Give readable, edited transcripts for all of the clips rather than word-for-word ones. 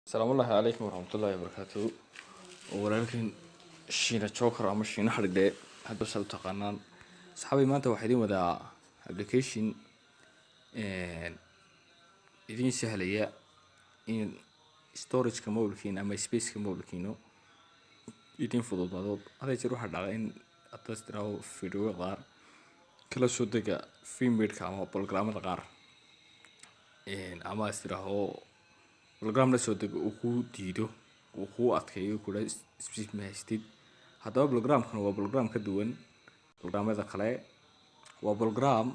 السلام الله عليكم ورحمة الله وبركاته. ولكن شينا جوكر أما شينا حرقة هاد بس تقنان صحابي ما أنت واحدين وذا application إذن سهلية إن storage كمولكين أما space كمولكينو إذن فضول ضاد هذا يروح على إن أتصدره فيديو غار كلا صدق في ميرك أما برنامج غار أما أستره برنامج لا صدق وكو ديدو وكو أتكيو كله سبيس مهستيد هذا برنامج هو برنامج كدوان برنامج ذكره وبرنامج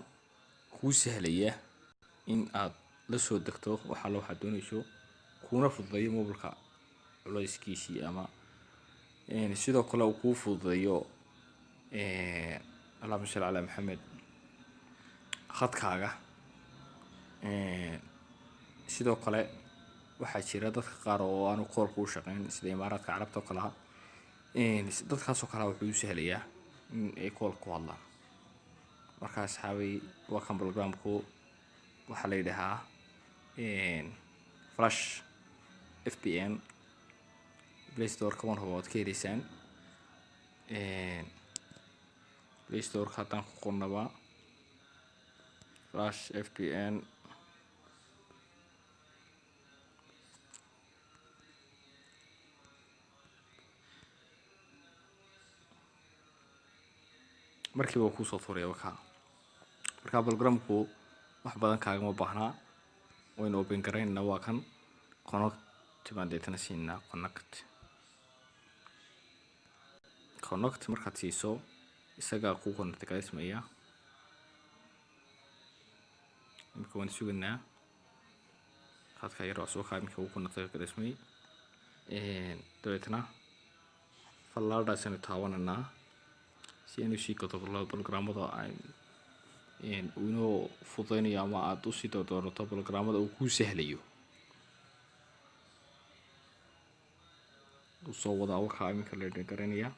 كو سهلية إن لا صدقته وحلو حدون يشوف كونا فضي موبلك ولا يسكيشي أما يعني سيدا كله وكو فضيو اللهم صل على محمد خط كاغا sidoo kale waxaa jira dadka qaar oo aanu koolka u shaqeyn sida imaaraadka carabta oo kale dadkaas oo kale wuxuu u sahlayaa in ay koolka ku hadlaan marka asxaabay waa kan programku waxa la yiraahdaa flash FPN Play Store ka waan hubaa ka helisan Play Store ka tan ku qornaba flash FPN markii uu ku soo furay waxa marka programku wax badan kaaga ma baahnaa wayna open gareynaa waa kan connect timaadaytana siinaa connect markaad siiso isaga ku connect gareysmaya marka waan sugnaa khadka yar oo soo qaadmay ku connect gareysmay dabeetana fallaadhaasina taawananaa si aanu sii kato programada ay inuu fududeeyo ama aad u sii doorato programada uu ku sahlayo soo wada waxa imika la garanaya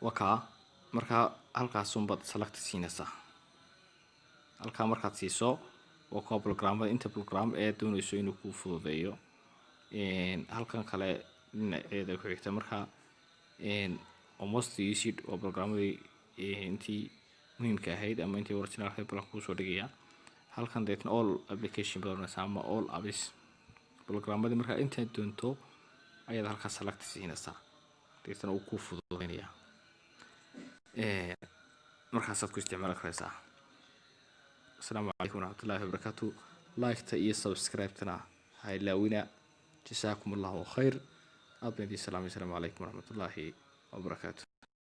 waka marka halkaas unbad select siinaysaa halka markaad siiso waa programada inta program ee doonayso inuu ku fududeeyo halkan kale dhinaceeda ku xigta marka almost easy oo programadii intii muhiimka ahayd ama intii original ahayd bal ku soo dhigaya halkan deetna all application badanaysa ama all apps programadii marka inta doonto ayaad halka select siinaysaa deetna uu ku fududeynaya markaas aad ku isticmaali karaysaa. السلام عليكم ورحمة الله وبركاته. لايك تا سبسكرايب تنا هاي لاوينا جزاكم الله خير. أبني السلام عليكم ورحمة الله وبركاته.